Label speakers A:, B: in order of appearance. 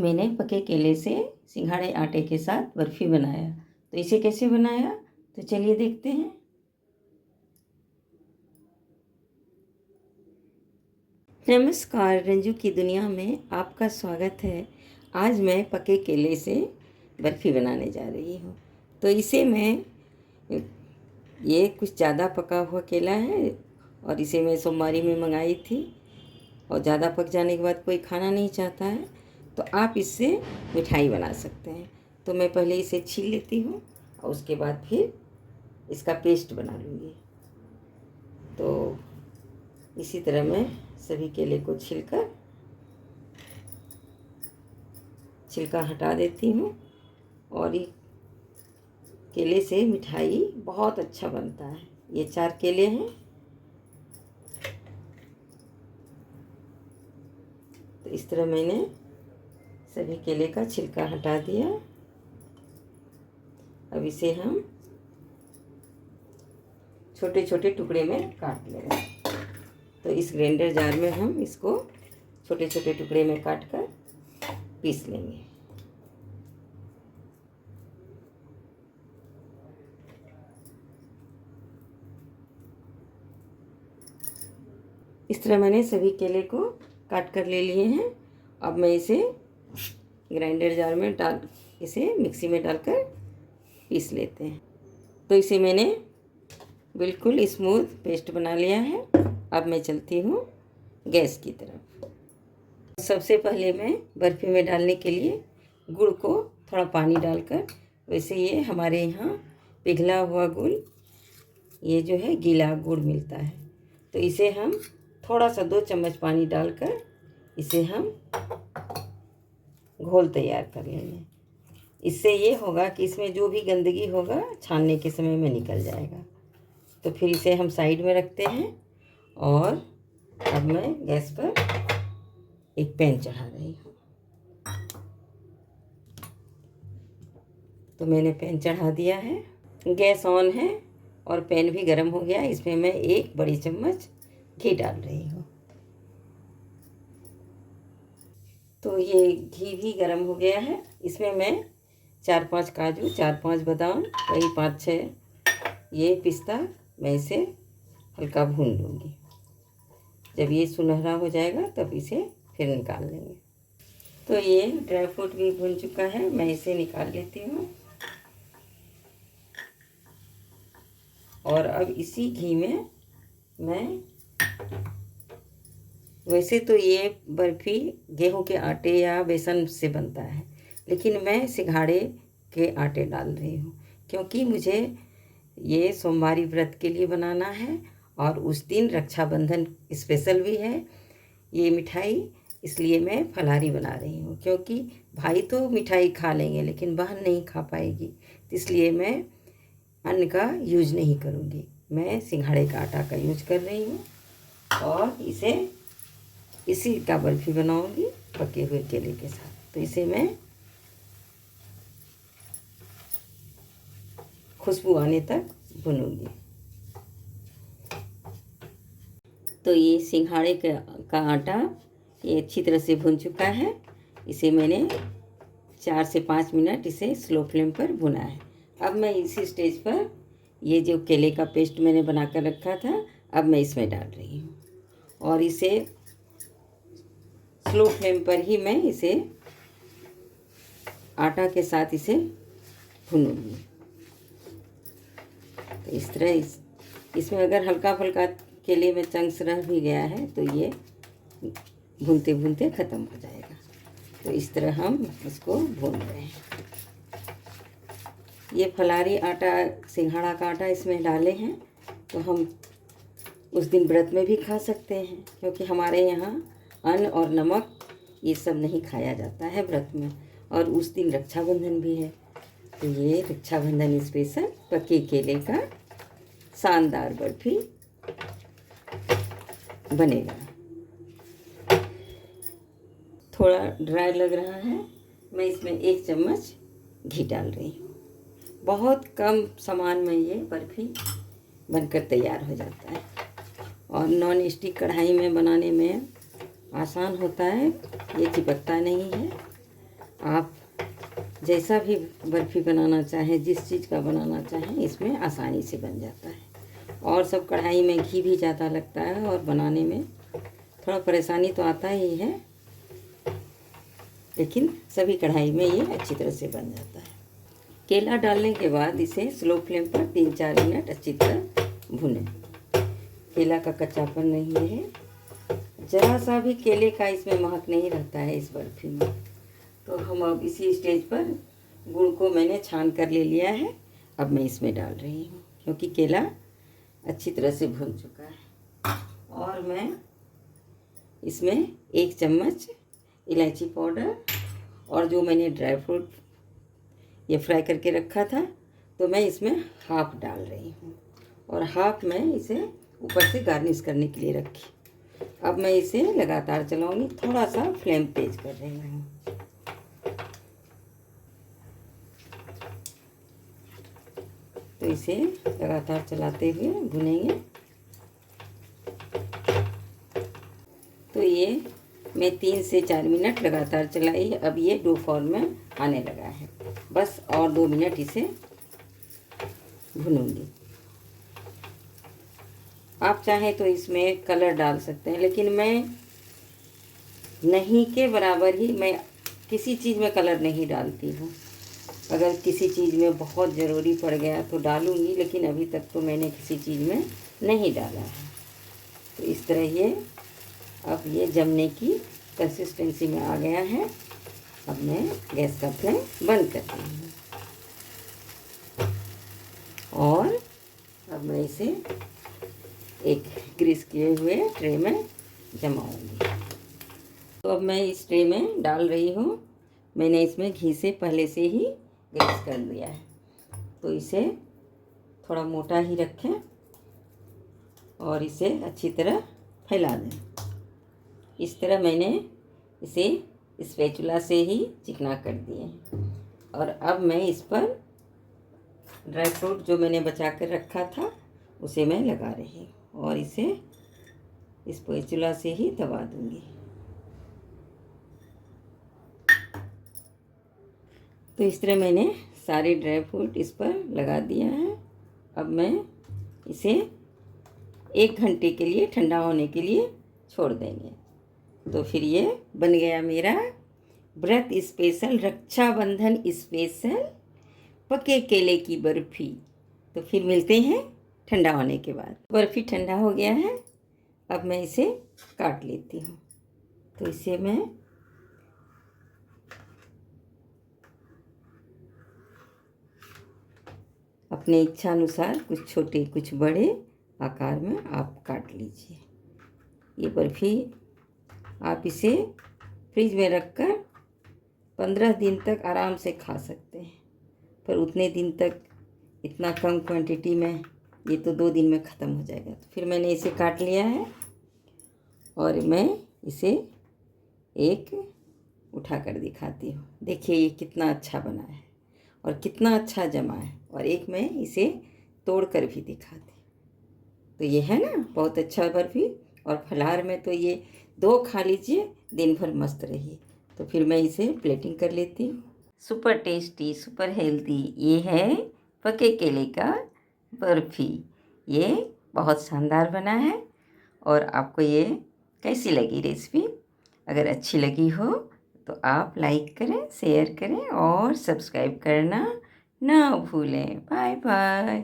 A: मैंने पके केले से सिंघाड़े आटे के साथ बर्फ़ी बनाया। तो इसे कैसे बनाया तो चलिए देखते हैं। नमस्कार, रंजू की दुनिया में आपका स्वागत है। आज मैं पके केले से बर्फ़ी बनाने जा रही हूँ। तो इसे मैं ये कुछ ज़्यादा पका हुआ केला है और इसे मैं सोमवारी में मंगाई थी। और ज़्यादा पक जाने के बाद कोई खाना नहीं चाहता है तो आप इससे मिठाई बना सकते हैं। तो मैं पहले इसे छील लेती हूँ और उसके बाद फिर इसका पेस्ट बना लूँगी। तो इसी तरह मैं सभी केले को छीलकर छिलका हटा देती हूँ। और ये केले से मिठाई बहुत अच्छा बनता है। ये 4 केले हैं। तो इस तरह मैंने सभी केले का छिलका हटा दिया। अब इसे हम छोटे छोटे टुकड़े में काट लेंगे। तो इस ग्राइंडर जार में हम इसको छोटे छोटे टुकड़े में काट कर पीस लेंगे। इस तरह मैंने सभी केले को काट कर ले लिए हैं। अब मैं इसे ग्राइंडर जार में इसे मिक्सी में डालकर पीस लेते हैं। तो इसे मैंने बिल्कुल स्मूथ पेस्ट बना लिया है। अब मैं चलती हूँ गैस की तरफ। सबसे पहले मैं बर्फ़ी में डालने के लिए गुड़ को थोड़ा पानी डालकर, वैसे ये हमारे यहाँ पिघला हुआ गुड़, ये जो है गीला गुड़ मिलता है, तो इसे हम थोड़ा सा 2 चम्मच पानी डालकर इसे हम घोल तैयार कर लेंगे। इससे ये होगा कि इसमें जो भी गंदगी होगा छानने के समय में निकल जाएगा। तो फिर इसे हम साइड में रखते हैं। और अब मैं गैस पर एक पैन चढ़ा रही हूँ। तो मैंने पैन चढ़ा दिया है, गैस ऑन है और पैन भी गर्म हो गया। इसमें मैं 1 बड़ी चम्मच घी डाल रही हूँ। तो ये घी भी गर्म हो गया है। इसमें मैं 4-5 काजू, 4-5 बादाम, वही 5-6 ये पिस्ता, मैं इसे हल्का भून लूँगी। जब ये सुनहरा हो जाएगा तब इसे फिर निकाल लेंगे। तो ये ड्राई फ्रूट भी भून चुका है, मैं इसे निकाल लेती हूँ। और अब इसी घी में मैं, वैसे तो ये बर्फ़ी गेहूं के आटे या बेसन से बनता है, लेकिन मैं सिंघाड़े के आटे डाल रही हूँ क्योंकि मुझे ये सोमवारी व्रत के लिए बनाना है और उस दिन रक्षाबंधन स्पेशल भी है ये मिठाई। इसलिए मैं फलाहारी बना रही हूँ क्योंकि भाई तो मिठाई खा लेंगे लेकिन बहन नहीं खा पाएगी। इसलिए मैं अन्न का यूज नहीं करूँगी, मैं सिंघाड़े का आटा का यूज कर रही हूँ। और इसी का बर्फ़ी बनाऊँगी पके हुए केले के साथ। तो इसे मैं खुशबू आने तक भूनूंगी। तो ये सिंघाड़े का आटा ये अच्छी तरह से भून चुका है। इसे मैंने 4 से 5 मिनट इसे स्लो फ्लेम पर भुना है। अब मैं इसी स्टेज पर ये जो केले का पेस्ट मैंने बना कर रखा था, अब मैं इसमें डाल रही हूँ और इसे स्लो फ्लेम पर ही मैं इसे आटा के साथ इसे भूनूंगी। तो इस तरह इसमें अगर हल्का फुल्का केले में चंक्स रह भी गया है तो ये भूनते भूनते ख़त्म हो जाएगा। तो इस तरह हम इसको भून रहे हैं। ये फलाहारी आटा, सिंघाड़ा का आटा इसमें डाले हैं तो हम उस दिन व्रत में भी खा सकते हैं क्योंकि हमारे यहाँ अन्न और नमक ये सब नहीं खाया जाता है व्रत में। और उस दिन रक्षाबंधन भी है, तो ये रक्षाबंधन स्पेशल पके केले का शानदार बर्फ़ी बनेगा। थोड़ा ड्राई लग रहा है, मैं इसमें 1 चम्मच घी डाल रही हूँ। बहुत कम सामान में ये बर्फ़ी बनकर तैयार हो जाता है और नॉन स्टिक कढ़ाई में बनाने में आसान होता है, ये चिपकता नहीं है। जैसा भी बर्फ़ी बनाना चाहें, जिस चीज़ का बनाना चाहें, इसमें आसानी से बन जाता है। और सब कढ़ाई में घी भी ज़्यादा लगता है और बनाने में थोड़ा परेशानी तो आता ही है, लेकिन सभी कढ़ाई में ये अच्छी तरह से बन जाता है। केला डालने के बाद इसे स्लो फ्लेम पर 3-4 मिनट अच्छी तरह भुनें। केला का कच्चापन नहीं है, ज़रा सा भी केले का इसमें महक नहीं रहता है इस बर्फ़ी में। तो हम अब इसी स्टेज पर गुड़ को मैंने छान कर ले लिया है, अब मैं इसमें डाल रही हूँ, क्योंकि केला अच्छी तरह से भुन चुका है। और मैं इसमें 1 चम्मच इलायची पाउडर और जो मैंने ड्राई फ्रूट ये फ्राई करके रखा था, तो मैं इसमें हाफ डाल रही हूँ और हाफ मैं इसे ऊपर से गार्निश करने के लिए रखी। अब मैं इसे लगातार चलाऊंगी, थोड़ा सा फ्लेम तेज कर रही हूँ। तो इसे लगातार चलाते हुए भुनेंगे। तो ये मैं 3 से 4 मिनट लगातार चलाई। अब ये डो फॉर्म में आने लगा है, बस और 2 मिनट इसे भूनूंगी। आप चाहें तो इसमें कलर डाल सकते हैं, लेकिन मैं नहीं के बराबर ही मैं किसी चीज़ में कलर नहीं डालती हूँ। अगर किसी चीज़ में बहुत ज़रूरी पड़ गया तो डालूँगी, लेकिन अभी तक तो मैंने किसी चीज़ में नहीं डाला है। तो इस तरह ये अब ये जमने की कंसिस्टेंसी में आ गया है। अब मैं गैस का फ्लेम बंद कर दी हूँ और अब मैं इसे एक ग्रीस किए हुए ट्रे में जमाऊंगी। तो अब मैं इस ट्रे में डाल रही हूँ। मैंने इसमें घी से पहले से ही ग्रीस कर दिया है, तो इसे थोड़ा मोटा ही रखें और इसे अच्छी तरह फैला दें। इस तरह मैंने इसे स्पैचुला से ही चिकना कर दिए। और अब मैं इस पर ड्राई फ्रूट जो मैंने बचा कर रखा था उसे मैं लगा रही हूँ और इसे स्पैचुला से ही दबा दूँगी। तो इस तरह मैंने सारे ड्राई फ्रूट इस पर लगा दिया है। अब मैं इसे 1 घंटे के लिए ठंडा होने के लिए छोड़ देंगे। तो फिर ये बन गया मेरा व्रत स्पेशल, रक्षाबंधन स्पेशल पके केले की बर्फ़ी। तो फिर मिलते हैं ठंडा होने के बाद। बर्फ़ी ठंडा हो गया है, अब मैं इसे काट लेती हूँ। तो इसे मैं अपने इच्छा अनुसार कुछ छोटे कुछ बड़े आकार में आप काट लीजिए। ये बर्फ़ी आप इसे फ्रिज में रखकर 15 दिन तक आराम से खा सकते हैं, पर उतने दिन तक इतना कम क्वांटिटी में ये तो 2 दिन में ख़त्म हो जाएगा। तो फिर मैंने इसे काट लिया है और मैं इसे एक उठा कर दिखाती हूँ। देखिए ये कितना अच्छा बना है और कितना अच्छा जमा है। और एक मैं इसे तोड़ कर भी दिखाती। तो ये है ना बहुत अच्छा बर्फ़ी। और फलाहार में तो ये 2 खा लीजिए, दिन भर मस्त रहिए। तो फिर मैं इसे प्लेटिंग कर लेती हूँ। सुपर टेस्टी, सुपर हेल्दी ये है पके केले का बर्फ़ी। ये बहुत शानदार बना है। और आपको ये कैसी लगी रेसिपी? अगर अच्छी लगी हो तो आप लाइक करें, शेयर करें और सब्सक्राइब करना ना भूलें। Bye bye.